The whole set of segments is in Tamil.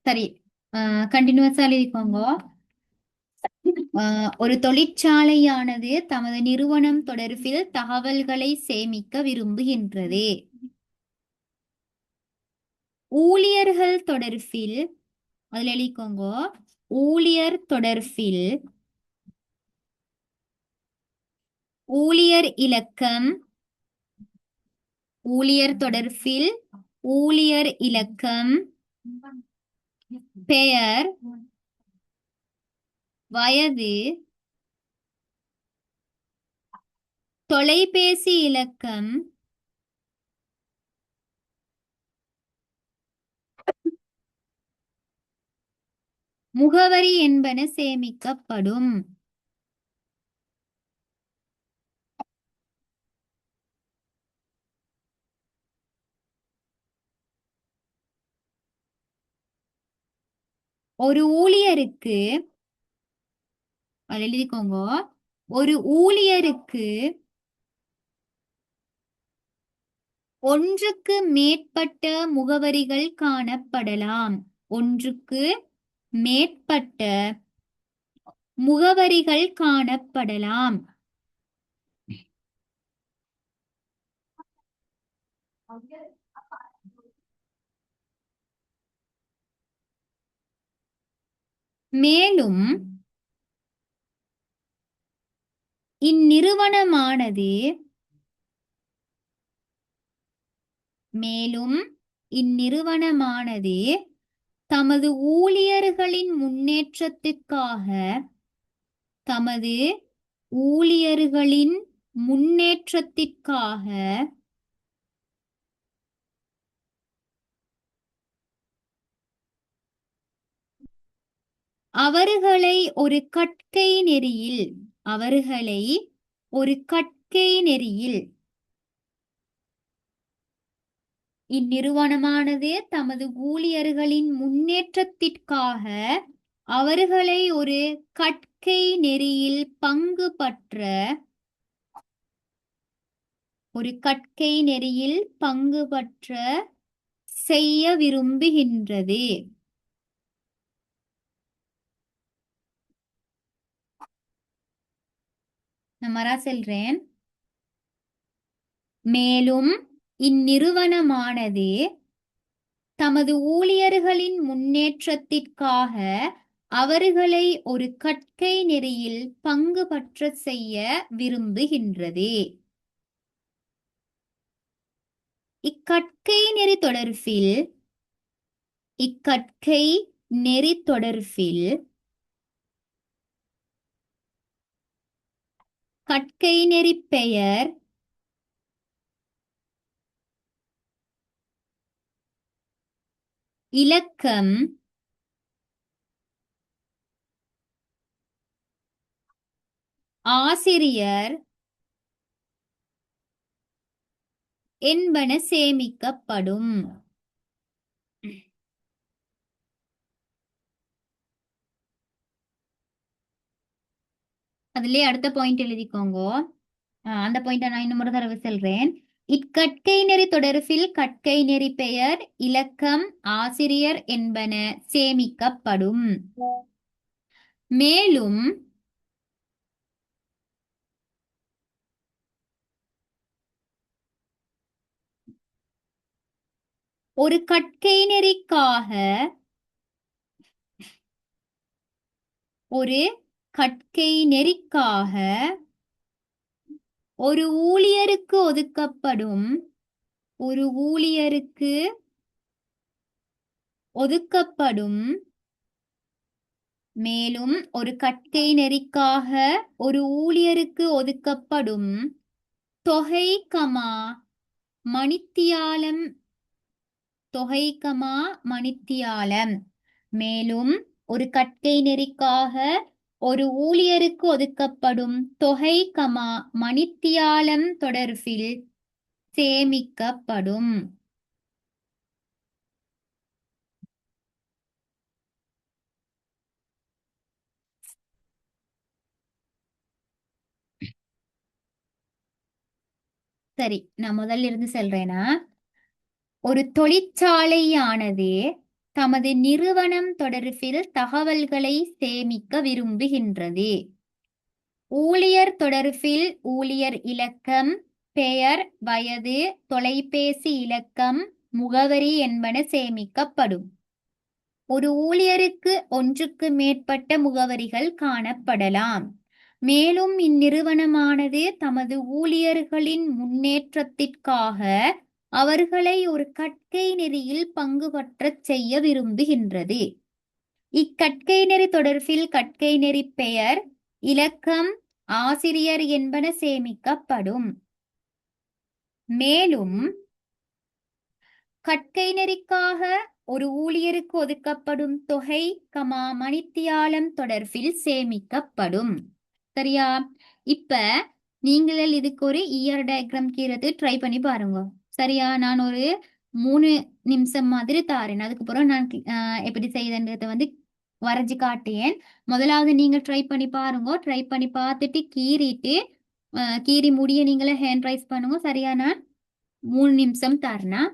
சரி. கண்டினியூஸா எழுதிக்கோங்க. ஒரு தொழிற்சாலையானது தமது நிறுவனம் தொடர்பில் தகவல்களை சேமிக்க விரும்புகின்றது. ஊழியர்கள் தொடர்பில் அதுல எழுதிக்கோங்க. ஊழியர் தொடர்பில் ஊழியர் இலக்கம், ஊழியர் தொடர்பில் ஊழியர் இலக்கம், பெயர், வயது, தொலைபேசி இலக்கம், முகவரி என்பன சேமிக்கப்படும். ஒரு ஊழியருக்கு அதுல எழுதிக்கோங்க. ஒரு ஊழியருக்கு ஒன்றுக்கு மேற்பட்ட முகவரிகள் காணப்படலாம். ஒன்றுக்கு மேற்பட்ட முகவரிகள் காணப்படலாம். மேலும் இந்நிறுவனமானது மேலும் இந்நிறுவனமானது தமது ஊழியர்களின் முன்னேற்றத்துக்காக தமது ஊழியர்களின் முன்னேற்றத்திற்காக அவர்களை ஒரு கற்கை நெறியில் அவர்களை ஒரு கற்கை நெறியில் இந்நிறுவனமானது தமது ஊழியர்களின் முன்னேற்றத்திற்காக அவர்களை ஒரு கற்கை நெறியில் பங்கு பற்ற ஒரு கற்கை நெறியில் பங்கு பற்ற செய்ய விரும்புகின்றது. நான் மறா செல்றேன். மேலும் இந்நிறுவனமானது தமது ஊழியர்களின் முன்னேற்றத்திற்காக அவர்களை ஒரு கற்கை நெறியில் பங்கு பற்ற செய்ய விரும்புகின்றது. இக்கற்கை நெறி தொடர்பில் இக்கற்கை நெறி தொடர்பில் கற்கை நெறி பெயர், இலக்கம், ஆசிரியர் என்பன சேமிக்கப்படும். அதுலயே அடுத்த பாயிண்ட் எழுதிக்கோங்க. அந்த பாயிண்ட நான் இன்னும் ஒரு தடவை சொல்றேன். இக்கற்கை நெறி தொடர்பில் கற்கை நெறி பெயர், இலக்கம், ஆசிரியர் என்பன சேமிக்கப்படும். மேலும் ஒரு கற்கை நெறிக்காக ஒரு கற்கை நெறிக்காக ஒரு ஊழியருக்கு ஒதுக்கப்படும் ஒரு ஊழியருக்கு ஒதுக்கப்படும் மேலும் ஒரு கற்கை நெறிக்காக ஒரு ஊழியருக்கு ஒதுக்கப்படும் தொகை கமா மணித்தியாலம் தொகை கமா மணித்தியாலம் மேலும் ஒரு கற்கை நெறிக்காக ஒரு ஊழியருக்கு ஒதுக்கப்படும் தொகை கமா மணித்தியாலம் தொடர்பில் சேமிக்கப்படும். சரி, நான் முதல்ல இருந்து சொல்றேனா. ஒரு தொழிற்சாலையானது தமது நிறுவனம் தொடர்பில் தகவல்களை சேமிக்க விரும்புகின்றது. ஊழியர் தொடர்பில் ஊழியர் இலக்கம், பெயர், வயது, தொலைபேசி இலக்கம், முகவரி என்பன சேமிக்கப்படும். ஒரு ஊழியருக்கு ஒன்றுக்கு மேற்பட்ட முகவரிகள் காணப்படலாம். மேலும் இந்நிறுவனமானது தமது ஊழியர்களின் முன்னேற்றத்திற்காக அவர்களை ஒரு கற்கை நெறியில் பங்கு பற்றச் செய்ய விரும்புகின்றது. இக்கற்கை நெறி தொடர்பில் கற்கை நெறி பெயர், இலக்கம், ஆசிரியர் என்பன சேமிக்கப்படும். மேலும் கற்கை நெறிக்காக ஒரு ஊழியருக்கு ஒதுக்கப்படும் தொகை, மணித்தியாலம் தொடர்பில் சேமிக்கப்படும். சரியா? இப்ப நீங்கள் இதுக்கு ஒரு இயர் டயக்ராம் கீறது ட்ரை பண்ணி பாருங்க. சரியா? நான் ஒரு 3 நிமிஷம் மாதிரி தாரேன். அதுக்கப்புறம் நான் எப்படி செய்தன்றதை வந்து வரைஞ்சு காட்டேன். முதலாவது நீங்க ட்ரை பண்ணி பாருங்க. ட்ரை பண்ணி பார்த்துட்டு கீறிட்டு கீறி முடிய நீங்களே ஹேண்ட் ரைஸ் பண்ணுங்க. சரியா? நான் 3 நிமிஷம் தரேன்.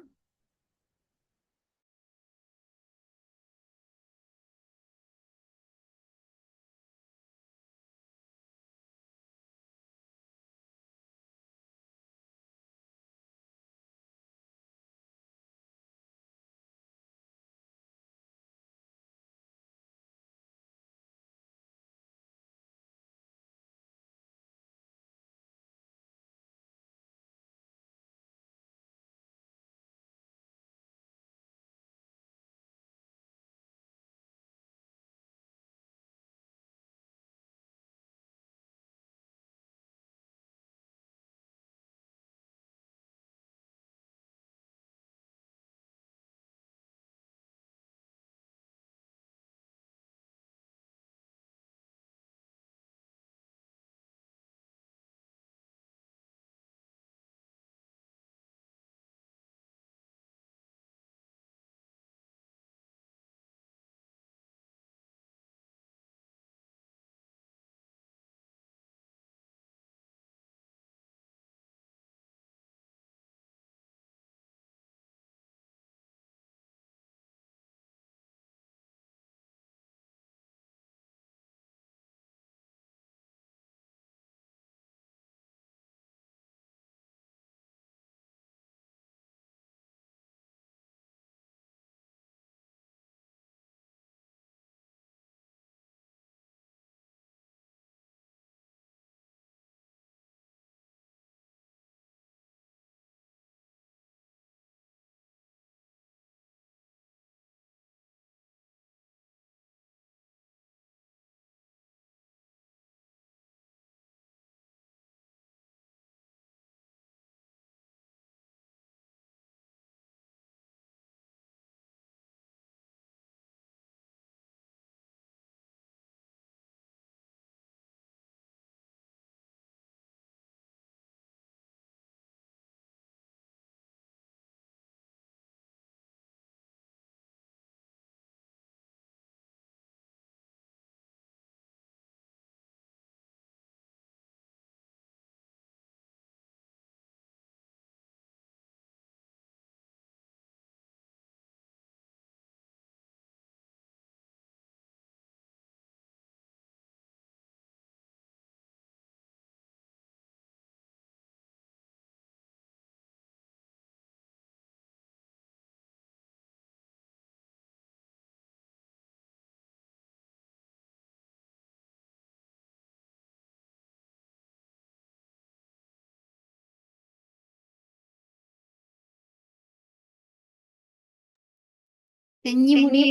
செஞ்சு முடிய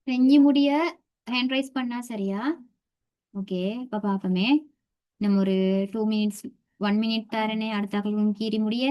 செஞ்சு முடிய ஹேண்ட் ரைஸ் பண்ணா சரியா? ஓகே, இப்ப பாப்போமே. நம்ம ஒரு 2 மினிட்ஸ் 1 மினிட் தரனே அடுத்த கீறி முடிய.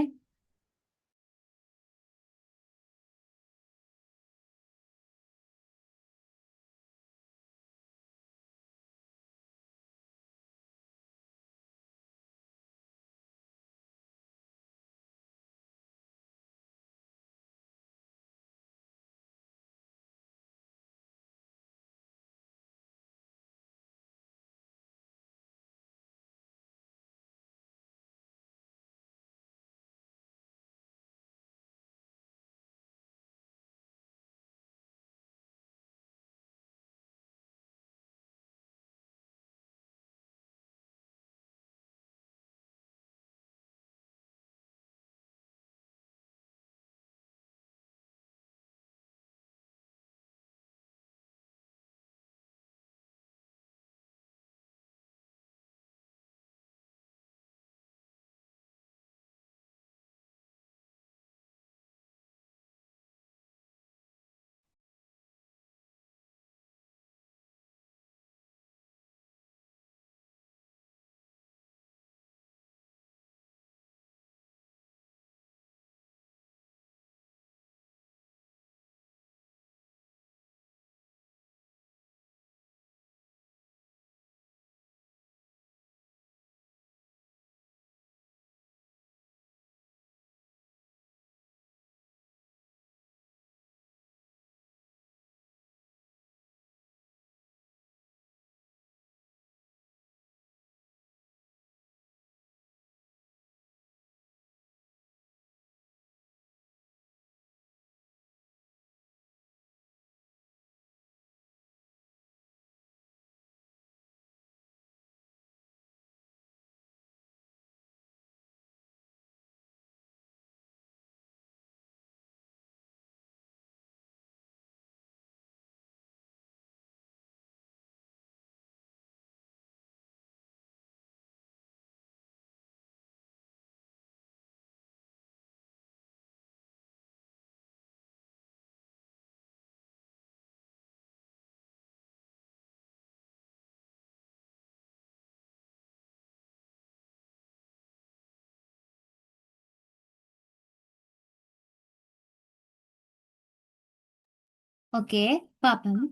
ஓகே, பாப்போம்.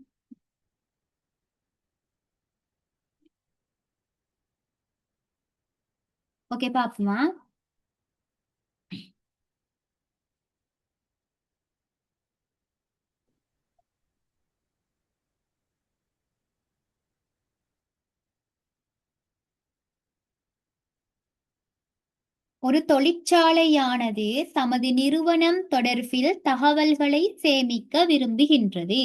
ஓகே, பாப்போமா? ஒரு தொழிற்சாலையானது தமது நிறுவனம் தொடர்பில் தகவல்களை சேமிக்க விரும்புகின்றது.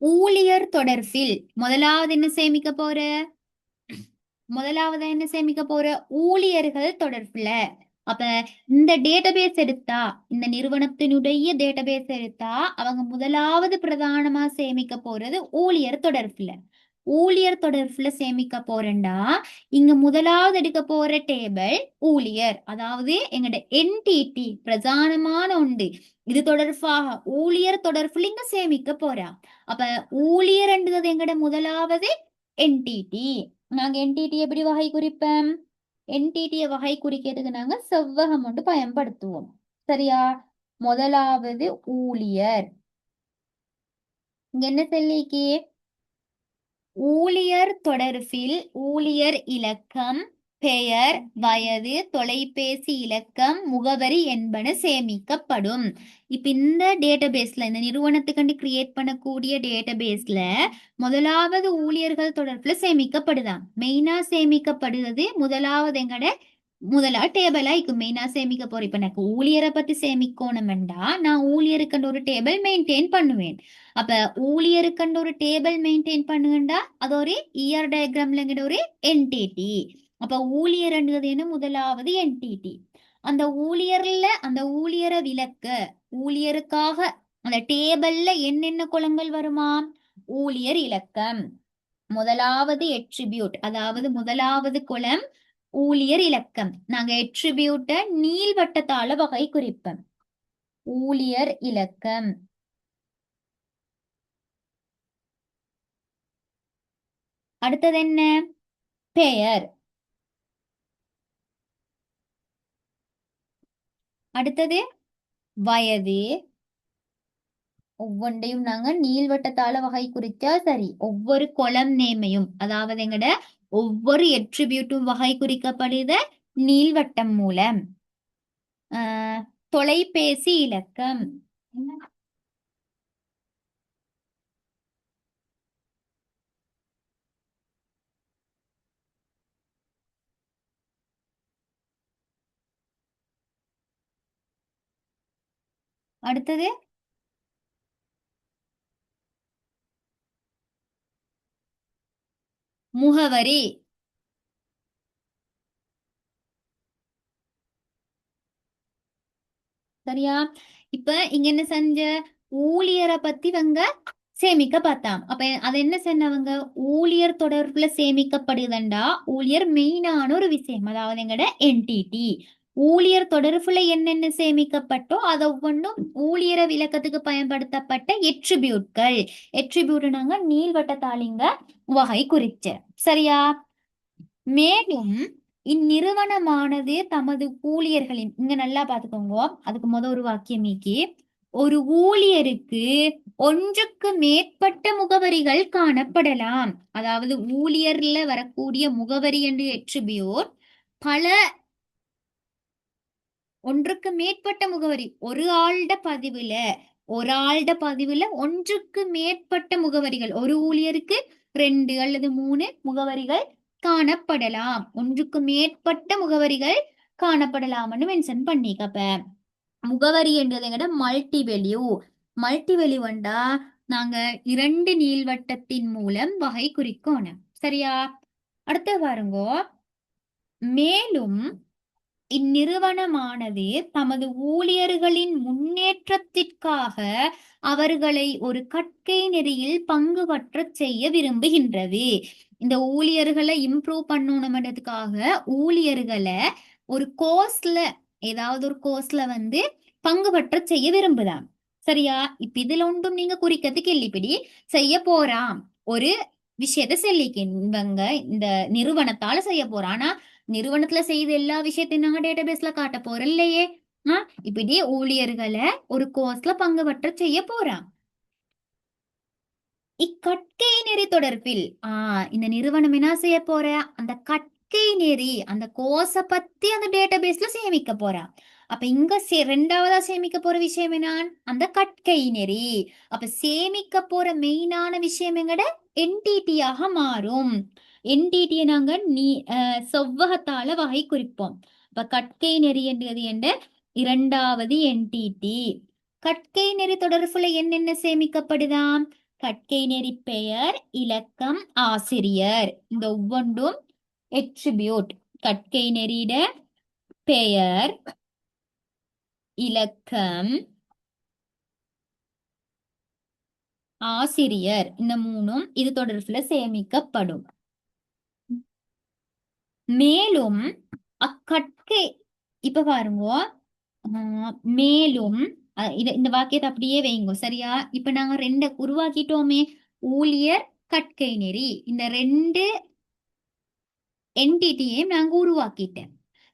ஊழியர் தொடர்பில் முதலாவது என்ன சேமிக்க போற? முதலாவது என்ன சேமிக்க போற? ஊழியர்கள் தொடர்புல. அப்ப இந்த டேட்டாபேஸ் எடுத்தா, இந்த நிறுவனத்தினுடைய டேட்டாபேஸ் எடுத்தா அவங்க முதலாவது பிரதானமா சேமிக்க போறது ஊழியர் தொடர்புல. ஊழியர் தொடர்புல சேமிக்க போறேன்டா, இங்க முதலாவது எடுக்க போற டேபிள் ஊழியர், அதாவது எங்கட என்டிடி பிரதானமான உண்டு. இது தொடர்பாக ஊழியர் தொடர்புல இங்க சேமிக்க போறா. அப்ப ஊழியர் என்றது எங்கட முதலாவது என்டிடி. நாங்க என்டிடி எப்படி வகை குறிப்போம்? என்டிடியை வகை குறிக்கிறதுக்கு நாங்க செவ்வகம் ஒன்று பயன்படுத்துவோம். சரியா? முதலாவது ஊழியர். இங்க என்ன சொல்லிக்கு? ஊழியர் தொடர்பில் ஊழியர் இலக்கம், பெயர், வயது, தொலைபேசி இலக்கம், முகவரி என்பன சேமிக்கப்படும். இப்ப இந்த டேட்டாபேஸ்ல, இந்த நிறுவனத்துக்கு கிரியேட் பண்ணக்கூடிய டேட்டாபேஸ்ல முதலாவது ஊழியர்கள் தொடர்புல சேமிக்கப்படுதான். மெயினா சேமிக்கப்படுகிறது முதலாவது எங்கட முதலா டேபிளா இருக்கு மெயினா சேமிக்க போறேன். இப்ப எனக்கு ஊழியரை பத்தி சேமிக்கணும்டா, நான் ஊழியருக்குன்ற ஒரு டேபிள் மெயின்டைன் பண்ணுவேன். அப்ப ஊழியருக்குன்ற ஒரு டேபிள் மெயின்டைன் பண்ணுங்கண்டா, அது ஒரு இயர் டயக்ராம்ல ஒரு என்டிடி. அப்ப ஊழியர்ன்றது என்ன? முதலாவது என்டிடி. அந்த ஊழியர்ல அந்த ஊழியரை விளக்க, ஊழியருக்காக அந்த டேபிள்ல என்னென்ன குலங்கள் வருமா? ஊழியர் இலக்கம் முதலாவது எட்ரிபியூட், அதாவது முதலாவது குலம் ஊழியர் இலக்கம். நாங்க எட்ரிபியூட்ட நீள்வட்டத்தால வகை குறிப்போம். ஊழியர் இலக்கம். அடுத்தது என்ன? பெயர். அடுத்தது வயது. ஒவ்வொன்றையும் நாங்க நீள்வட்டத்தால வகை குறிச்சா சரி. ஒவ்வொரு கொலம் நேமையும், அதாவது எங்கட ஒவ்வொரு எட்ரிபியூட்டும் வகை குறிக்கப்படுத நீள்வட்டம் மூலம். தொலைபேசி இலக்கம். அடுத்தது முகவரி. சரியா? இப்ப இங்க என்ன செஞ்ச? ஊழியரை பத்தி இவங்க சேமிக்க பார்த்தாம். அப்ப அது என்ன சொன்னவங்க? ஊழியர் தொடர்புல சேமிக்கப்படுதண்டா, ஊழியர் மெயினான ஒரு விஷயம், அதாவது எங்கட என்டிடி. ஊழியர் தொடர்புல என்னென்ன சேமிக்கப்பட்டோ அதை ஒவ்வொன்றும் ஊழியர விளக்கத்துக்கு பயன்படுத்தப்பட்ட எட்ரிபியூட்கள். எட்ரிபியூட் நாங்க நீள்வட்டத்தாலிங்க வகை குறிச்ச. சரியா? மேலும் இந்நிறுவனமானது தமது ஊழியர்களின், இங்க நல்லா பாத்துக்கோங்க, அதுக்கு ஒரு வாக்கியம் நீக்கி, ஒரு ஊழியருக்கு ஒன்றுக்கு மேற்பட்ட முகவரிகள் காணப்படலாம். அதாவது ஊழியர்ல வரக்கூடிய முகவரி என்று எட்ரிபியூட் பல, ஒன்றுக்கு மேற்பட்ட முகவரி, ஒரு ஆள்ட பதிவுல ஒன்றுக்கு மேற்பட்ட முகவரிகள், ஒரு ஊழியருக்கு 2 அல்லது 3 முகவரிகள் காணப்படலாம். ஒன்றுக்கு மேற்பட்ட முகவரிகள் காணப்படலாம்னு மென்ஷன் பண்ணிக்கப்ப முகவரி என்றது எங்கட மல்டி வேல்யூ. மல்டி வேல்யூண்டா நாங்க 2 நீள்வட்டத்தின் மூலம் வகை குறிக்கணும். சரியா? அடுத்து பாருங்க. மேலும் இந்நிறுவனமானது தமது ஊழியர்களின் முன்னேற்றத்திற்காக அவர்களை ஒரு கற்கை நெறியில் பங்கு பற்றச் செய்ய விரும்புகின்றது. இந்த ஊழியர்களை இம்ப்ரூவ் பண்ணணும்ன்றதுக்காக ஊழியர்களை ஒரு கோர்ஸ்ல, ஏதாவது ஒரு கோர்ஸ்ல பங்கு பற்ற செய்ய விரும்புதாம். சரியா? இப்ப இதுல ஒன்றும் நீங்க குறிக்கிறதுக்கு இல்லைப்படி செய்ய போறாம். ஒரு விஷயத்த சொல்லிக்கு இவங்க இந்த நிறுவனத்தால செய்ய போறோம். ஆனா நிறுவனத்துல செய்த எல்லா விஷயத்தையும் நாங்க டேட்டாபேஸ்ல காட்ட போறோம் இல்லையே. இப்படி ஊழியர்களை ஒரு கோர்ஸ்ல பங்கு பற்ற செய்ய போறான். இக்கற்கை நெறி தொடர்பில் இந்த நிறுவனம் என்ன செய்ய போற, அந்த கற்கை நெறி அந்த கோர்ஸ பத்தி அந்த டேட்டாபேஸ்ல சேமிக்க போறா. அப்ப இங்க ரெண்டாவதா சேமிக்க போற விஷயம் என்ன, அந்த கற்கை நெறி. அப்ப சேமிக்க போற மெயினான விஷயம் எங்கட என்டிடியாக மாறும். என்டிடியை நாங்க செவ்வகத்தால வகை குறிப்போம். அப்ப கற்கை நெறி என்றது என்ற இரண்டாவது என்டிடி. கற்கை நெறி தொடர்புல என்னென்ன சேமிக்கப்படுதாம், கற்கை நெறி பெயர், இலக்கம், ஆசிரியர். இந்த ஒவ்வொன்றும் எட்ரிபியூட். கற்கை நெறியிட பெயர், இலக்கம், ஆசிரியர், இந்த மூணும் இது தொடர்புல சேமிக்கப்படும். மேலும் அக்கற்கை இப்ப பாருங்க, மேலும் இந்த வாக்கியத்தை அப்படியே வைங்க சரியா. இப்ப நாங்க ரெண்ட உருவாக்கிட்டோமே, ஊழியர், கற்கை நெறி, இந்த ரெண்டு என்டிட்டியையும் நாங்க உருவாக்கிட்டேன்.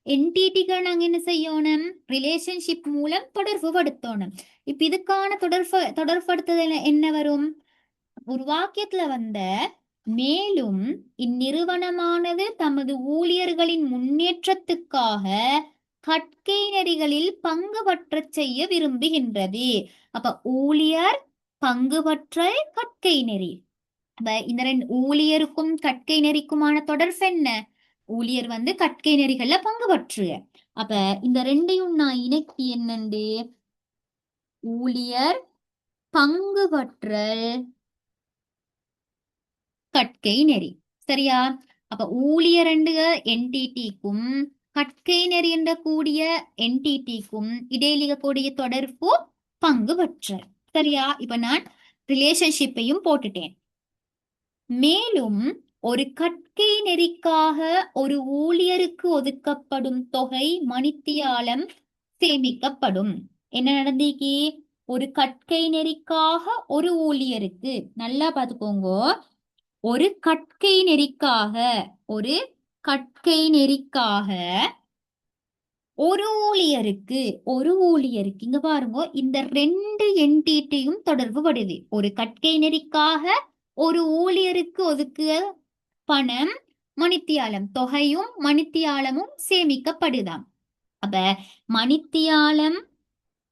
என்டிட்டிகள் நாங்க என்ன செய்யணும், ரிலேஷன்ஷிப் மூலம் தொடர்பு படுத்தணும். இப்ப இதுக்கான தொடர்புபடுத்துதல் என்ன வரும், ஒரு வாக்கியத்துல வந்த மேலும் இந்நிறுவனமானது தமது ஊழியர்களின் முன்னேற்றத்துக்காக கற்கை நெறிகளில் பங்கு பற்றச் செய்ய விரும்புகின்றது. அப்ப ஊழியர், பங்கு பற்றல், கற்கை நெறி. இந்த ரெண்டு ஊழியருக்கும் கற்கை நெறிக்குமான தொடர்பு என்ன, ஊழியர் வந்து கற்கை நெறிகள்ல பங்கு பற்று. அப்ப இந்த ரெண்டையும் நான் இணைக்கி என்னண்டு, ஊழியர், பங்கு பற்றல், கற்கை நெறி. சரியா. அப்ப ஊழியர் ரெண்டு என்டிடிக்கும் கற்கை நெறி என்ற கூடிய என்டிடிக்கும் இடையில கூடிய தொடர்பு பங்கு பற்றல். சரியா. இப்ப நான் ரிலேஷன்ஷிப்பையும் போட்டுட்டேன். மேலும் ஒரு கற்கை நெறிக்காக ஒரு ஊழியருக்கு ஒதுக்கப்படும் தொகை மணித்தியாலம் சேமிக்கப்படும். என்ன நடந்தீக்கி, ஒரு கற்கை நெறிக்காக ஒரு ஊழியருக்கு, நல்லா பார்த்துக்கோங்க, ஒரு கற்கை நெறிக்காக, ஒரு கற்கை நெறிக்காக ஒரு ஊழியருக்கு இங்க பாருங்க, இந்த ரெண்டு என்டிட்டியும் தொடர்பு படுது. ஒரு கற்கை நெறிக்காக ஒரு ஊழியருக்கு ஒதுக்குற பணம் மணித்தியாலம், தொகையும் மணித்தியாலமும் சேமிக்கப்படுதாம். அப்ப மணித்தியாலம்,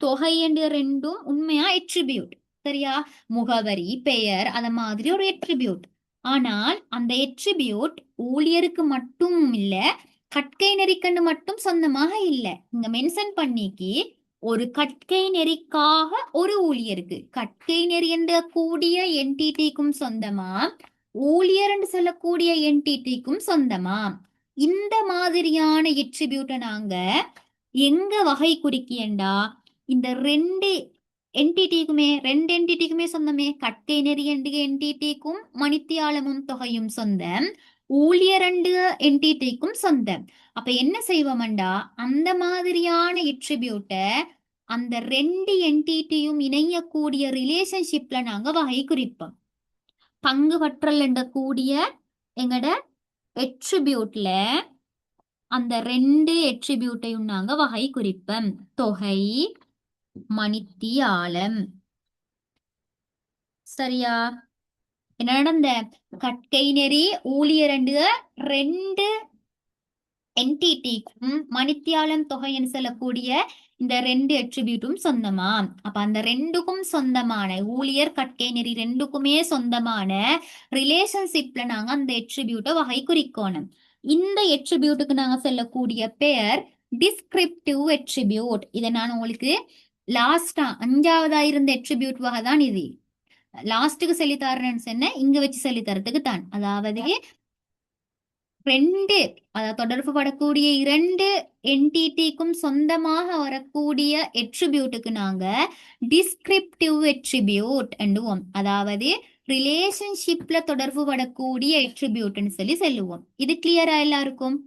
தொகை என்ற ரெண்டும் உண்மையா எட்ரிபியூட். சரியா. முகவரி, பெயர், அத மாதிரி ஒரு எட்ரிபியூட். ஆனால் அந்த எட்ரிபியூட் ஊழியருக்கு மட்டும் இல்ல, கற்கை நெறிக்கண்டு மட்டும் சொந்தமாக இல்ல. இங்க மென்ஷன் பண்ணிக்கி, ஒரு கற்கை நெறிக்காக ஒரு ஊழியருக்கு, கற்கை நெறி என்ற கூடிய என்டிடிக்கும் சொந்தமா, ஊழியர் என்று சொல்லக்கூடிய என்டிடிக்கும் சொந்தமா. இந்த மாதிரியான எட்ரிபியூட்டை நாங்க எங்க வகை குறிக்கியண்டா, இந்த ரெண்டு என்டிட்டிக்குமே சொந்தமே, கற்கை நெறி என்டிட்டிக்கும் மணித்தியாலமும் தொகையும் சொந்தம், ஊழியர் ரெண்டு என்டிட்டிக்கும் சொந்தம். அப்ப என்ன செய்வோம்டா, அந்த மாதிரியான எட்ரிபியூட்டை அந்த ரெண்டு என்டிட்டியும் இணையக்கூடிய ரிலேஷன்ஷிப்ல நாங்க வகை குறிப்போம். பங்கு பற்றல் என்ற கூடிய எங்கட எட்ரிபியூட்ல அந்த ரெண்டு எட்ரிபியூட்டையும் நாங்க வகை குறிப்போம். தொகை, மணித்தியாலம். சரியா. என்ன நடந்த, கற்கை நெறி ஊழியர் ரெண்டு என்டிட்டிக்கும் மணித்தியாலம் தொகைன்னு சொல்லக்கூடிய இந்த ரெண்டு எட்ரிபியூட்டும் சொந்தமா. அப்ப அந்த ரெண்டுக்கும் சொந்தமான ஊழியர், கற்கை நெறி ரெண்டுக்குமே சொந்தமான ரிலேஷன்ஷிப்ல நாங்க அந்த எட்ரிபியூட்டை வகை குறிக்கணும். இந்த எட்ரிபியூட்டுக்கு நாங்க சொல்லக்கூடிய பெயர் டிஸ்கிரிப்டிவ் எட்ரிபியூட். இதை நான் உங்களுக்கு லாஸ்டா அஞ்சாவதா இருந்த எட்ரிபியூட் வகை தான் இது. லாஸ்ட்டுக்கு சொல்லி தரேன்னு சொன்ன, இங்க வச்சு சொல்லி தரத்துக்கு தான். அதாவது ரெண்டு, அதாவது தொடர்பு படக்கூடிய இரண்டு என்டிட்டிக்கும் சொந்தமாக வரக்கூடிய எட்ரிபியூட்டுக்கு நாங்க டிஸ்கிரிப்டிவ் எட்ரிபியூட் என்றுவோம். அதாவது ரிலேஷன்ஷிப்ல தொடர்பு படக்கூடிய எட்ரிபியூட்னு சொல்லி சொல்லுவோம். இது கிளியரா எல்லாருக்கும்?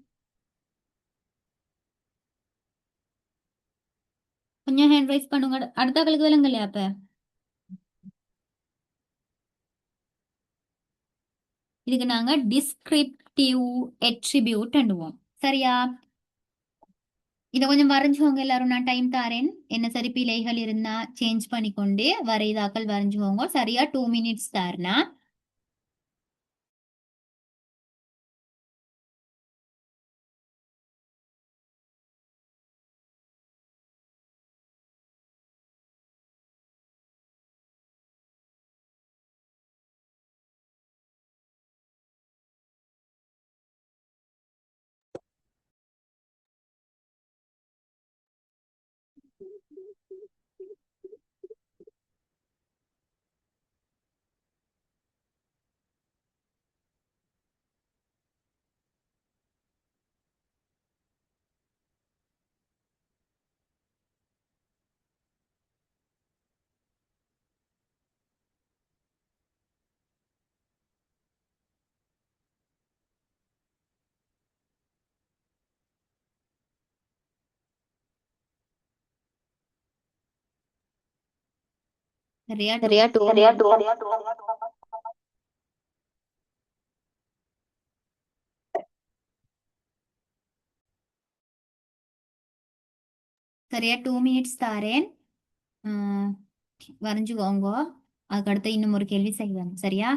கொஞ்சம் ஹேண்ட் ரைஸ் பண்ணுங்க, அடுத்த கலக்கு விலங்கல்லையா அப்ப. இதுக்கு நாங்க டிஸ்கிரிப்டிவ் எட்ரிபியூட் பண்ணுவோம். சரியா? இதை கொஞ்சம் வரைஞ்சுக்கோங்க எல்லாரும். நான் டைம் தாரேன். என்ன சரி பிழைகள் இருந்தா சேஞ்ச் பண்ணிக்கொண்டு வரைதாக்கள் வரைஞ்சுக்கோங்க. சரியா? 2 மினிட்ஸ் தாருனா. சரியா? சரியா டூ சரியா? 2 மினிட்ஸ் தாரேன். ஆஹ் வரைஞ்சுக்கோங்க. அதுக்கடுத்து இன்னும் ஒரு கேள்வி செய்வேன். சரியா?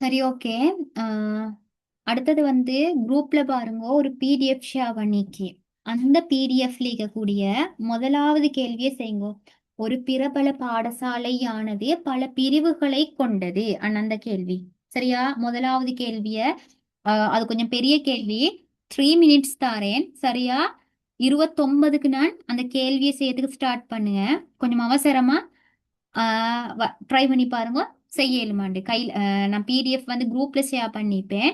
சரி, ஓகே. அடுத்தது வந்து குரூப்ல பாருங்க, ஒரு பிடிஎஃப் ஷேர் பண்ணிக்கி. அந்த பிடிஎஃப்ல இருக்கக்கூடிய முதலாவது கேள்வியை செய்யுங்க. ஒரு பிரபல பாடசாலையானது பல பிரிவுகளை கொண்டது அந்த கேள்வி. சரியா? முதலாவது கேள்விய அது கொஞ்சம் பெரிய கேள்வி. 3 மினிட்ஸ் தாரேன். சரியா? 29க்கு நான் அந்த கேள்வியை செய்யறதுக்கு ஸ்டார்ட் பண்ணுங்க. கொஞ்சம் அவசரமா ட்ரை பண்ணி பாருங்க. செய்ய இயலுமாண்டு கையில் நான் பிடிஎஃப் வந்து குரூப்ல ஷேர் பண்ணிப்பேன்.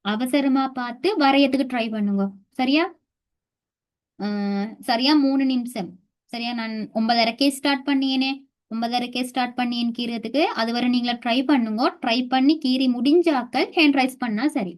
அவசரமா பார்த்து வரையத்துக்கு ட்ரை பண்ணுங்க. சரியா? சரியா 3 நிமிஷம். சரியா? நான் 9:30 ஸ்டார்ட் பண்ணியேனே. 9:30 ஸ்டார்ட் பண்ணியேன்னு கீறதுக்கு அதுவரை நீங்களா ட்ரை பண்ணுங்க. ட்ரை பண்ணி கீறி முடிஞ்சாக்கள் ஹேண்ட் ரைஸ் பண்ணா சரி.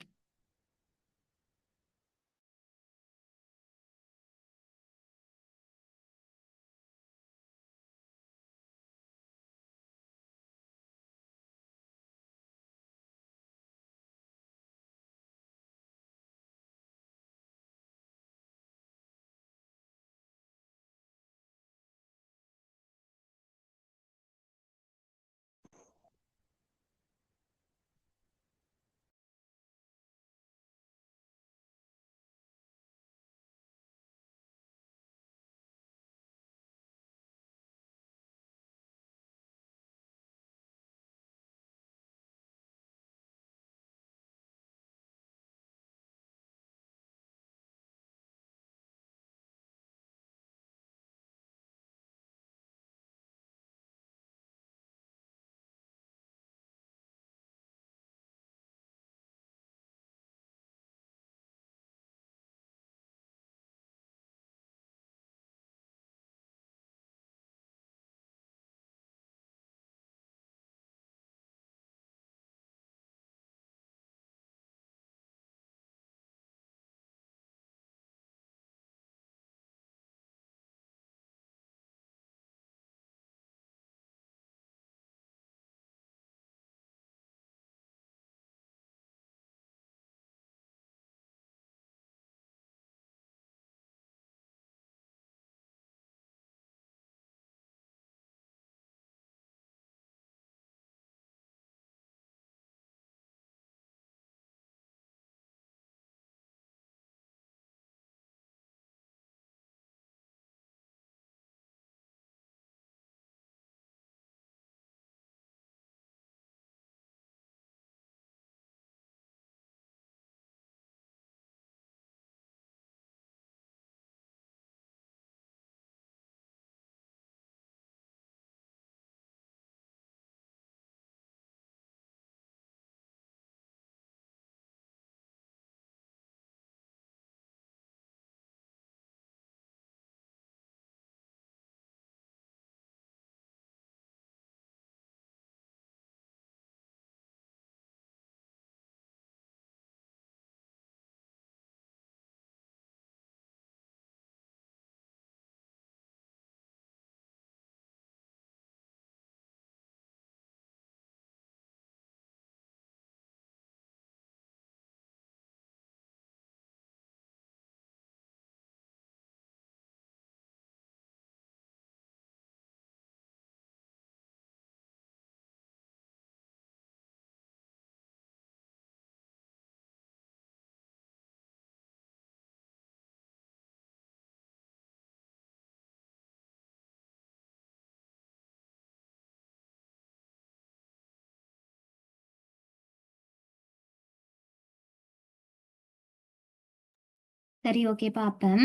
சரி, ஓகே பாப்பேன்.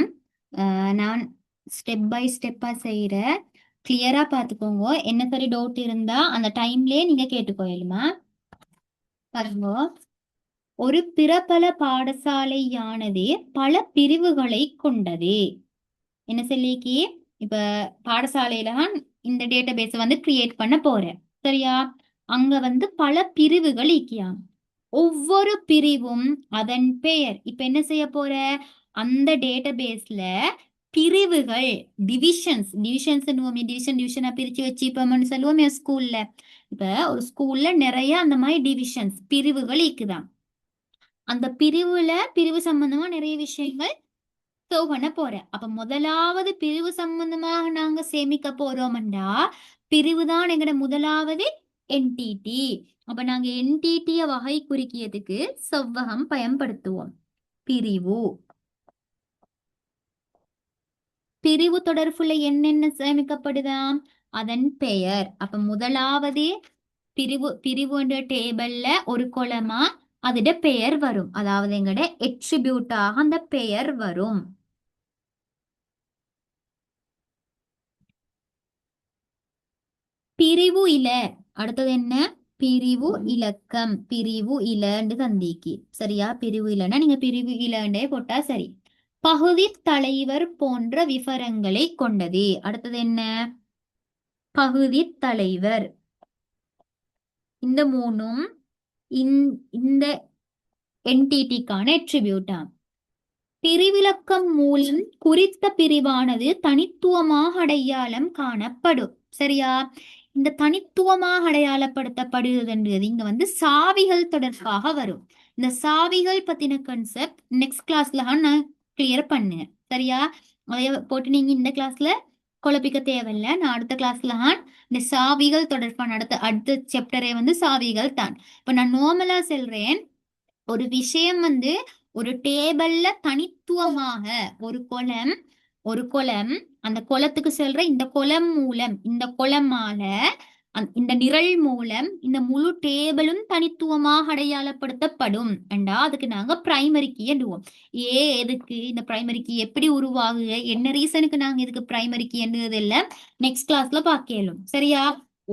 நான் ஸ்டெப் பை ஸ்டெப்பா செய்யறேன். கிளியரா பார்த்துக்கோங்க. என்ன சரி டவுட் இருந்தா அந்த டைம்லயே நீங்க கேட்டுக்கோயலுமா. பாருங்க, ஒரு பிரபல பாடசாலையானது பல பிரிவுகளை கொண்டது. என்ன சொல்லிக்கி, இப்ப பாடசாலையில தான் இந்த டேட்டாபேஸ் வந்து கிரியேட் பண்ண போறேன். சரியா? அங்க வந்து பல பிரிவுகள் இருக்கியாம். ஒவ்வொரு பிரிவும் அதன் பெயர். இப்ப என்ன செய்ய போற, அந்த டேட்டாபேஸ்ல பிரிவுகள், டிவிஷன்ஸ் டிவிஷனா பிரிச்சு வச்சுப்போம்னு சொல்லுவோம் ஸ்கூல்ல. இப்ப ஒரு ஸ்கூல்ல நிறைய அந்த மாதிரி டிவிஷன்ஸ் பிரிவுகள் இருக்குதாம். அந்த பிரிவு சம்பந்தமா நிறைய விஷயங்கள் சேவ் பண்ண போறேன். அப்ப முதலாவது பிரிவு சம்பந்தமாக நாங்க சேமிக்க போறோம்டா, பிரிவு தான் எங்கட முதலாவது என்டிடி. அப்ப நாங்க என்டிடிய வகை குறிக்கியதுக்கு செவ்வகம் பயன்படுத்துவோம். பிரிவு. பிரிவு தொடர்புல என்னென்ன சேமிக்கப்படுதாம்? அதன் பெயர். அப்ப முதலாவது பிரிவு டேபிள்ல ஒரு கொலமா அதோட பெயர் வரும். அதாவது எங்கட எட்ரிபியூட்டாக அந்த பெயர் வரும். பிரிவு இல. அடுத்தது என்ன? பிரிவு இலக்கம். பிரிவு இலண்டு தந்திக்கு. சரியா? பிரிவு இலன்னா நீங்க பிரிவு இலண்டே போட்டா சரி. பகுதி தலைவர் போன்ற விவரங்களை கொண்டது. அடுத்தது என்ன? பகுதி தலைவர். இந்த மூணும் இந்த என்டிட்டிக்கான அட்ரிபியூட்டா. பிரிவிலக்கம் மூலம் குறித்த பிரிவானது தனித்துவமாக அடையாளம் காணப்படும். சரியா? இந்த தனித்துவமாக அடையாளப்படுத்தப்படுகிறது இங்க வந்து சாவிகள் தொடர்பாக வரும். இந்த சாவிகள் பத்தின கான்செப்ட் நெக்ஸ்ட் கிளாஸ்ல நான் கிளியர் பண்ணுங்க. சரியா? அதைய போட்டு நீங்க இந்த கிளாஸ்ல குழப்பிக்க தேவையில்லை. நான் அடுத்த கிளாஸ்ல இந்த சாவிகள் தொடர்பான அடுத்த சாப்டரே வந்து சாவிகள் தான். இப்ப நான் நார்மலா சொல்றேன். ஒரு விஷயம் வந்து ஒரு டேபிள்ல தனித்துவமாக ஒரு கொலம் அந்த கொலத்துக்கு செல்ற இந்த கொலமால இந்த நிரல் மூலம் இந்த முழு டேபிளும் தனித்துவமாக அடையாளப்படுத்தப்படும் என்றா அதுக்கு நாங்க பிரைமரி கீ என்றுவோம். எதுக்கு இந்த பிரைமரி கீ எப்படி உருவாகுக, என்ன ரீசனுக்கு நாங்க இதுக்கு பிரைமரி கீ என்றது எல்லாம் நெக்ஸ்ட் கிளாஸ்ல பார்க்கலும். சரியா?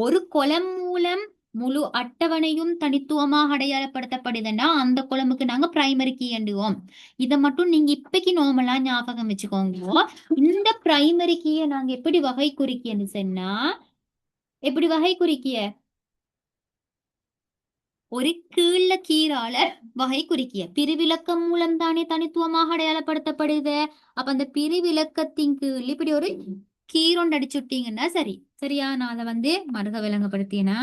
ஒரு கொலம் மூலம் முழு அட்டவணையும் தனித்துவமாக அடையாளப்படுத்தப்படுதுன்னா அந்த குழம்புக்கு நாங்க பிரைமரி கீ என்றுவோம். இதை மட்டும் நீங்க இப்பைக்கு நார்மலா ஞாபகம் வச்சுக்கோங்க. இந்த பிரைமரி கீயை நாங்க எப்படி வகை குறிக்கன்னு சொன்னா, எப்படி வகை குறிக்கிய? ஒரு கீழால வகை குறிக்கிய. பிரிவிலக்கம் மூலம் தானே தனித்துவமாக அடையாளப்படுத்தப்படுது. அப்ப அந்த பிரிவிலக்கத்தின் கீழ் இப்படி ஒரு கீரொண்டு அடிச்சு விட்டீங்கன்னா சரி. சரியா? நான் அதை வந்து மருக விளங்கப்படுத்தினா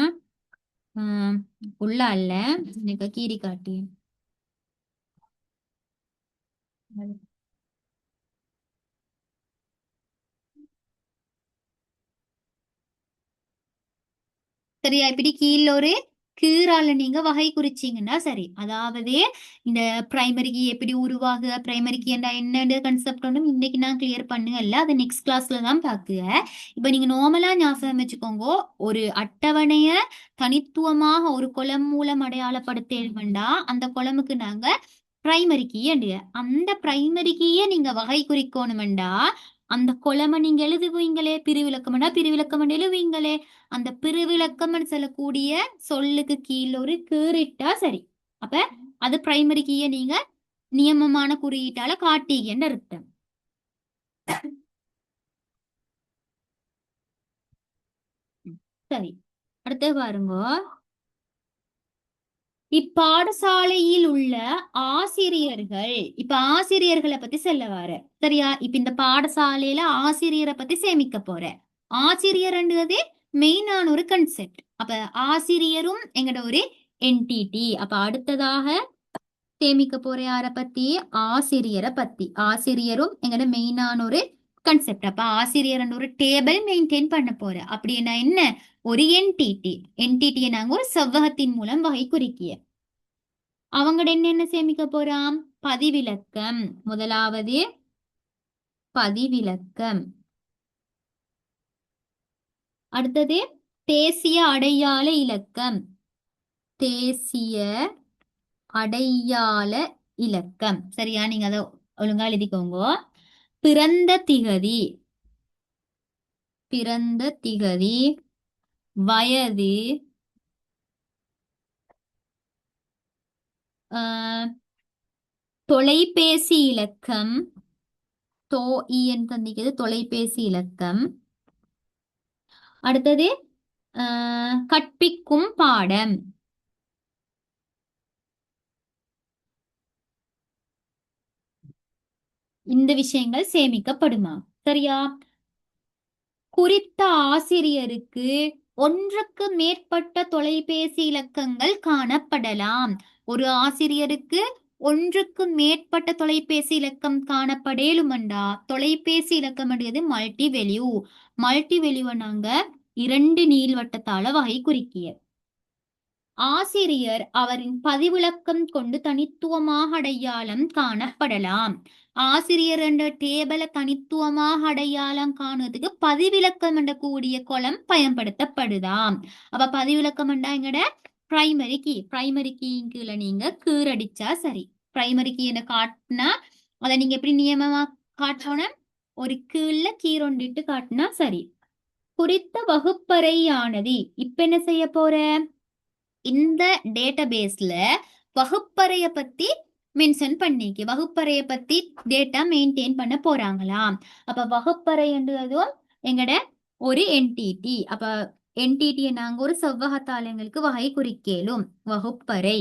உள்ள அல்ல, எனக்கு கீரி காட்டி. சரியா? இப்படி கீழ ஒரு கீறால நீங்க வகை குறிச்சீங்கன்னா சரி. அதாவது இந்த பிரைமரிக்கு எப்படி உருவாகுக, பிரைமரிக்கு என்ன கன்செப்ட் ஒன்றும் இன்னைக்கு நான் கிளியர் பண்ணுங்கல்ல, அது நெக்ஸ்ட் கிளாஸ்ல தான் பாக்குக. இப்ப நீங்க நார்மலா ஞாபகம் வச்சுக்கோங்க. ஒரு அட்டவணைய தனித்துவமாக ஒரு குலம் மூலம் அடையாளப்படுத்தேன்டா அந்த குலமுக்கு நாங்க பிரைமரி கீ. அந்த பிரைமரி கீயை நீங்க வகை குறிக்கணும்டா அந்த கொலமை நீங்க எழுதுவீங்களே, பிரிவிலக்கம் எழுதுவீங்களே, அந்த பிரிவிலக்கம் சொல்லக்கூடிய சொல்லுக்கு கீழே ஒரு கீறிட்டா சரி. அப்ப அது பிரைமரி கீய நீங்க நியமமான குறியீட்டால காட்டீங்கன்னு அர்த்தம். சரி, அடுத்து பாருங்க. இப்பாடசாலையில் உள்ள ஆசிரியர்கள். இப்ப ஆசிரியர்களை பத்தி சொல்ல வர. சரியா? இப்ப இந்த பாடசாலையில ஆசிரியரை பத்தி சேமிக்க போற. ஆசிரியர்ன்றது மெயினான ஒரு கன்செப்ட். அப்ப ஆசிரியரும் எங்கட ஒரு என்டிடி. அப்ப அடுத்ததாக சேமிக்க போற யார பத்தி? ஆசிரியரை பத்தி. ஆசிரியரும் எங்கட மெயினான ஒரு கன்செப்ட். அப்ப ஆசிரியர் ஒரு டேபிள் மெயின்டைன் பண்ண போற. அப்படின்னா என்ன? ஒரு என்டிடியை நாங்க ஒரு செவ்வகத்தின் மூலம் வகை குறிக்கிய. அவங்கட என்னென்ன சேமிக்க போறாம்? பதிவிலக்கம். முதலாவது பதிவிலக்கம். அடுத்தது தேசிய அடையாள இலக்கம். தேசிய அடையாள இலக்கம். சரியா? நீங்க அதை ஒழுங்கா எழுதிக்கோங்க. பிறந்த திகதி, பிறந்த திகதி, வயது, தொலைபேசி இலக்கம், இஎன் தந்திக்கிறது தொலைபேசி இலக்கம். அடுத்தது கற்பிக்கும் பாடம். இந்த விஷயங்கள் சேமிக்கப்படுமா? சரியா? குறித்த ஆசிரியருக்கு ஒன்றுக்கு மேற்பட்ட தொலைபேசி இலக்கங்கள் காணப்படலாம். ஒரு ஆசிரியருக்கு ஒன்றுக்கு மேற்பட்ட தொலைபேசி இலக்கம் காணப்படலுமெண்டா தொலைபேசி இலக்கம் மல்டி வெல்யூ. மல்டி வெல்யூவை நாங்க 2 நீள்வட்டத்தால வகை குறிக்கிய. ஆசிரியர் அவரின் பதிவிலக்கம் கொண்டு தனித்துவமாக அடையாளம் காணப்படலாம். ஆசிரியர் என்ற டேபிள தனித்துவமாக அடையாளம் காணுறதுக்கு பதிவிலக்கம் என்ற கூடிய கொலம் பயன்படுத்தப்படுதாம். அப்ப பதிவிலக்கம் என்றா எங்கட பிரைமரி கீ. பிரைமரி கீங்குள்ள நீங்க கீறடிச்சா சரி. பிரைமரி கீ என்ன காட்டினா அதை நீங்க எப்படி நியமமா காட்டணும்? ஒரு கீழ்ல கீரொண்டிட்டு காட்டினா சரி. குறித்த வகுப்பறையானது இப்ப என்ன செய்ய போற? இந்த டேட்டாபேஸ்ல வகுப்பறைய பத்தி மென்ஷன் பண்ணிக்கு. வகுப்பறைய பத்தி டேட்டா மெயின்டைன் பண்ண போறாங்களாம். அப்ப வகுப்பறைன்றதும் எங்கட ஒரு என்டிடி. அப்ப என்டிடியை நாங்க ஒரு செவ்வகத்தால் எங்களுக்கு வகை குறிக்கலும். வகுப்பறை.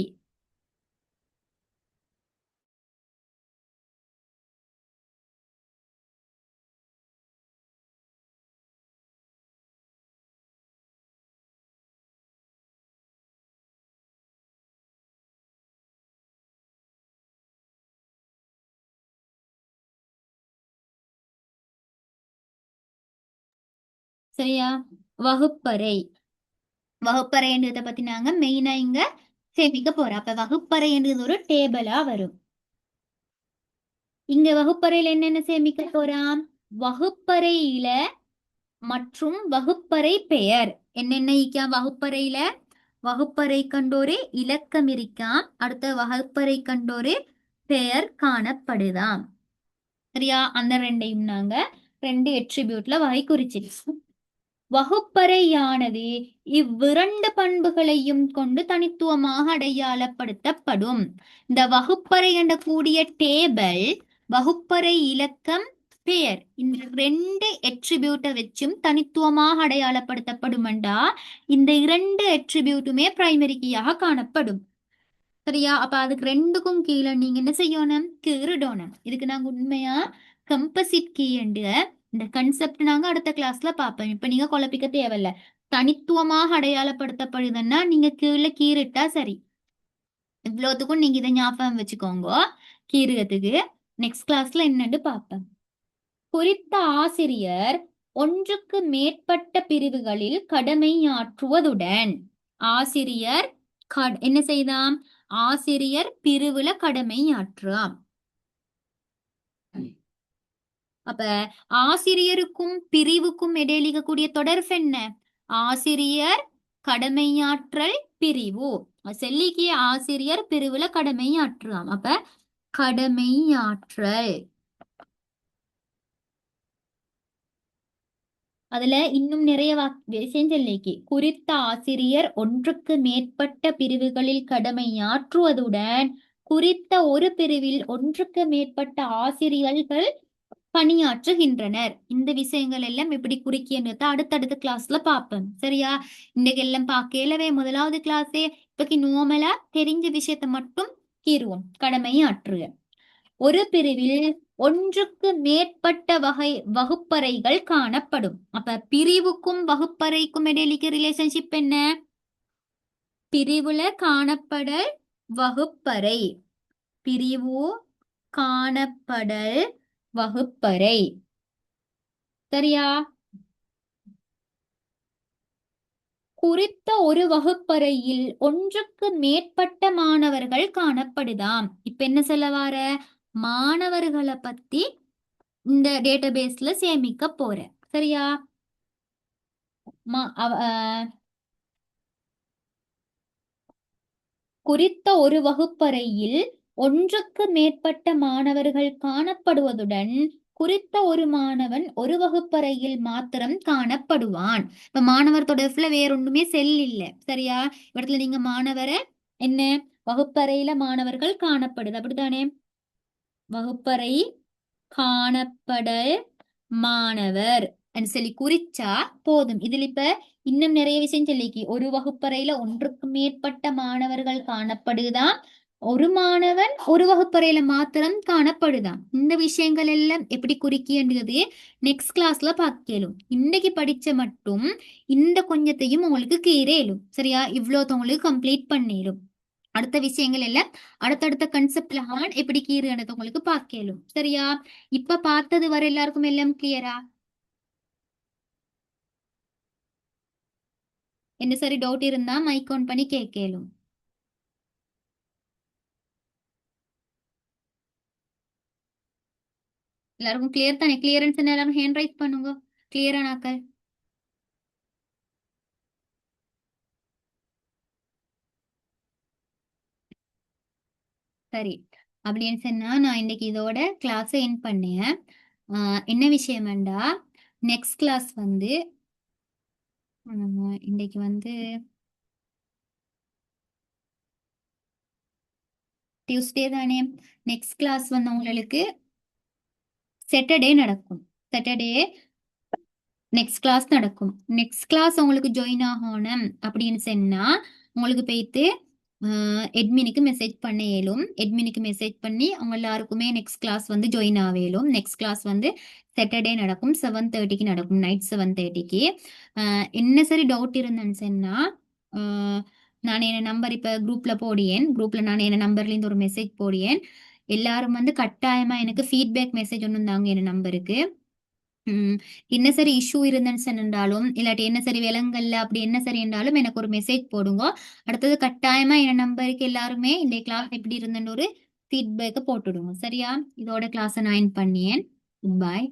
சரியா? வகுப்பறை. வகுப்பறைன்றதை பத்தி நாங்க மெயினா இங்க சேமிக்க போறோம். அப்ப வகுப்பறைன்றது ஒரு டேபிளா வரும். இங்க வகுப்பறையில என்னென்ன சேமிக்க போறாம்? வகுப்பறையில மற்றும் வகுப்பறை பெயர். என்னென்ன இருக்கா வகுப்பறையில? வகுப்பறை கண்டோரு இலக்கம் இருக்காம். அடுத்த வகுப்பறை கண்டோரு பெயர் காணப்படுதாம். சரியா? அந்த ரெண்டையும் நாங்க 2 எட்ரிபியூட்ல வகை குறிச்சிருக்கோம். வகுப்பறையானது இவ்விரண்டு பண்புகளையும் கொண்டு தனித்துவமாக அடையாளப்படுத்தப்படும். இந்த வகுப்பறை என்ற கூடிய டேபிள், வகுப்பறை இலக்கம், பெயர், இந்த 2 எட்ரிபியூட்டை வச்சும் தனித்துவமாக அடையாளப்படுத்தப்படும்டா இந்த 2 எட்ரிபியூட்டுமே பிரைமரி கீயாக காணப்படும். சரியா? அப்ப அதுக்கு 2க்கும் கீழே நீங்க என்ன செய்யணும்? கீறிடணும். இதுக்கு நாங்க உண்மையா கம்பசிட் கீ இந்த கன்செப்ட் நாங்க அடுத்த கிளாஸ்ல பார்ப்போம். இப்ப நீங்க குழப்பிக்க தேவையில்ல. தனித்துவமாக அடையாளப்படுத்தப்படுதுன்னா நீங்க கீழே கீறிட்டா சரி. இவ்வளோத்துக்கும் நீங்க இதை ஞாபகம் வச்சுக்கோங்க. கீறுறதுக்கு நெக்ஸ்ட் கிளாஸ்ல என்னன்னு பார்ப்போம். குறித்த ஆசிரியர் ஒன்றுக்கு மேற்பட்ட பிரிவுகளில் கடமையாற்றுவதுடன் ஆசிரியர் என்ன செய்தாம்? ஆசிரியர் பிரிவுல கடமையாற்றாம். அப்ப ஆசிரியருக்கும் பிரிவுக்கும் இடையில இருக்கக்கூடிய தொடர்பு என்ன? ஆசிரியர் கடமையாற்றல் பிரிவு. செல்லிக்கு ஆசிரியர் பிரிவுல கடமையாற்றுவாம். அப்ப கடமையாற்றல். அதுல இன்னும் நிறைய விஷயம் சொல்லிக்கு. குறித்த ஆசிரியர் ஒன்றுக்கு மேற்பட்ட பிரிவுகளில் கடமையாற்றுவதுடன் குறித்த ஒரு பிரிவில் ஒன்றுக்கு மேற்பட்ட ஆசிரியர்கள் பணியாற்றுகின்றனர். இந்த விஷயங்கள் எல்லாம் எப்படி குறிக்கின்றது அடுத்தடுத்த கிளாஸ்ல பார்ப்போம். சரியா? இன்னைக்கு எல்லாம் பார்க்கலவே முதலாவது கிளாஸே இப்பக்கு நோமலா தெரிஞ்ச விஷயத்த மட்டும் கீறுவோம். கடமையாற்றுக. ஒரு பிரிவில் ஒன்றுக்கு மேற்பட்ட வகுப்பறைகள் காணப்படும். அப்ப பிரிவுக்கும் வகுப்பறைக்கும் இடையில ரிலேஷன்ஷிப் என்ன? பிரிவுல காணப்படல் வகுப்பறை. பிரிவு காணப்படல் வகுப்பறை. சரியா? குறித்த ஒரு வகுப்பறையில் ஒன்றுக்கு மேற்பட்ட மாணவர்கள் காணப்படுதாம். இப்ப என்ன சொல்ல வார? மாணவர்களை பத்தி இந்த டேட்டாபேஸ்ல சேமிக்க போற. சரியா? குறித்த ஒரு வகுப்பறையில் ஒன்றுக்கு மேற்பட்ட மாணவர்கள் காணப்படுவதுடன் குறித்த ஒரு மாணவன் ஒரு வகுப்பறையில் மாத்திரம் காணப்படுவான். இப்ப மாணவர் தொடர்புல வேற ஒண்ணுமே செல் இல்ல, சரியா? இடத்துல நீங்க மாணவரை என்ன வகுப்பறையில மாணவர்கள் காணப்படுது அப்படித்தானே? வகுப்பறை காணப்படல் மாணவர் சொல்லி குறிச்சா போதும். இதுல இப்ப இன்னும் நிறைய விஷயம் சொல்லிக்கு. ஒரு வகுப்பறையில ஒன்றுக்கு மேற்பட்ட மாணவர்கள் காணப்படுதான், ஒரு மாணவன் ஒரு வகுப்பறையில மாத்திரம் காணப்படுதான். இந்த விஷயங்கள் எல்லாம் எப்படி குறிக்கின்றது நெக்ஸ்ட் கிளாஸ்ல பார்க்கலும். இன்னைக்கு படிச்ச மட்டும் இந்த கொஞ்சத்தையும் உங்களுக்கு கீரேலும், சரியா? இவ்வளவு உங்களுக்கு கம்ப்ளீட் பண்ணிடும். அடுத்த விஷயங்கள் எல்லாம் அடுத்தடுத்த கன்செப்ட்ல எப்படி கீறுன்றது உங்களுக்கு பார்க்கலும், சரியா? இப்ப பார்த்தது வர எல்லாருக்கும் எல்லாம் கிளியரா? என்ன சரி டவுட் இருந்தா மைக் ஆன் பண்ணி கேட்கலும். எல்லாருக்கும் கிளியர் தானே? கிளியரன்ஸ் எல்லாரும் ஹேண்ட் ரைஸ் பண்ணுங்க. கிளியரானாக்கள். சரி, அப்படின்னு சொன்னா நான் இன்னைக்கு இதோட கிளாஸ் எண்ட் பண்ணேன். என்ன விஷயம்டா, நெக்ஸ்ட் கிளாஸ் வந்து இன்னைக்கு வந்து டியூஸ்டே தானே? நெக்ஸ்ட் கிளாஸ் வந்து உங்களுக்கு சாட்டர்டே நடக்கும். சாட்டர்டே நெக்ஸ்ட் கிளாஸ் நடக்கும். நெக்ஸ்ட் கிளாஸ் உங்களுக்கு ஜாயின் ஆகணும் அப்படின்னு சொன்னா உங்களுக்கு போயிட்டு எட்மினுக்கு மெசேஜ் பண்ண இயலும். எட்மினுக்கு மெசேஜ் பண்ணி அவங்க எல்லாருக்குமே நெக்ஸ்ட் கிளாஸ் வந்து ஜாயின் ஆகலும். நெக்ஸ்ட் கிளாஸ் வந்து சாட்டர்டே நடக்கும், 7:30க்கு நடக்கும், நைட் 7:30க்கு. என்ன சரி டவுட் இருந்தேன்னு சொன்னா நான் என்ன நம்பர் இப்ப குரூப்ல போடியேன். குரூப்ல நான் என்ன நம்பர்ல இருந்து ஒரு மெசேஜ் போடியேன். எல்லாரும் வந்து கட்டாயமா எனக்கு ஃபீட்பேக் மெசேஜ் ஒன்று தாங்க என் நம்பருக்கு. என்ன சரி இஷ்யூ இருந்தேன்னு சொன்னாலும் இல்லாட்டி என்ன சரி விலங்கல்ல அப்படி என்ன சரி என்றாலும் எனக்கு ஒரு மெசேஜ் போடுங்க. அடுத்தது கட்டாயமா என் நம்பருக்கு எல்லாருமே இந்த கிளாஸ் எப்படி இருந்தேன்னு ஒரு ஃபீட்பேக்கை போட்டுடுங்க, சரியா? இதோட கிளாஸை நான் பண்ணியேன். பாய்.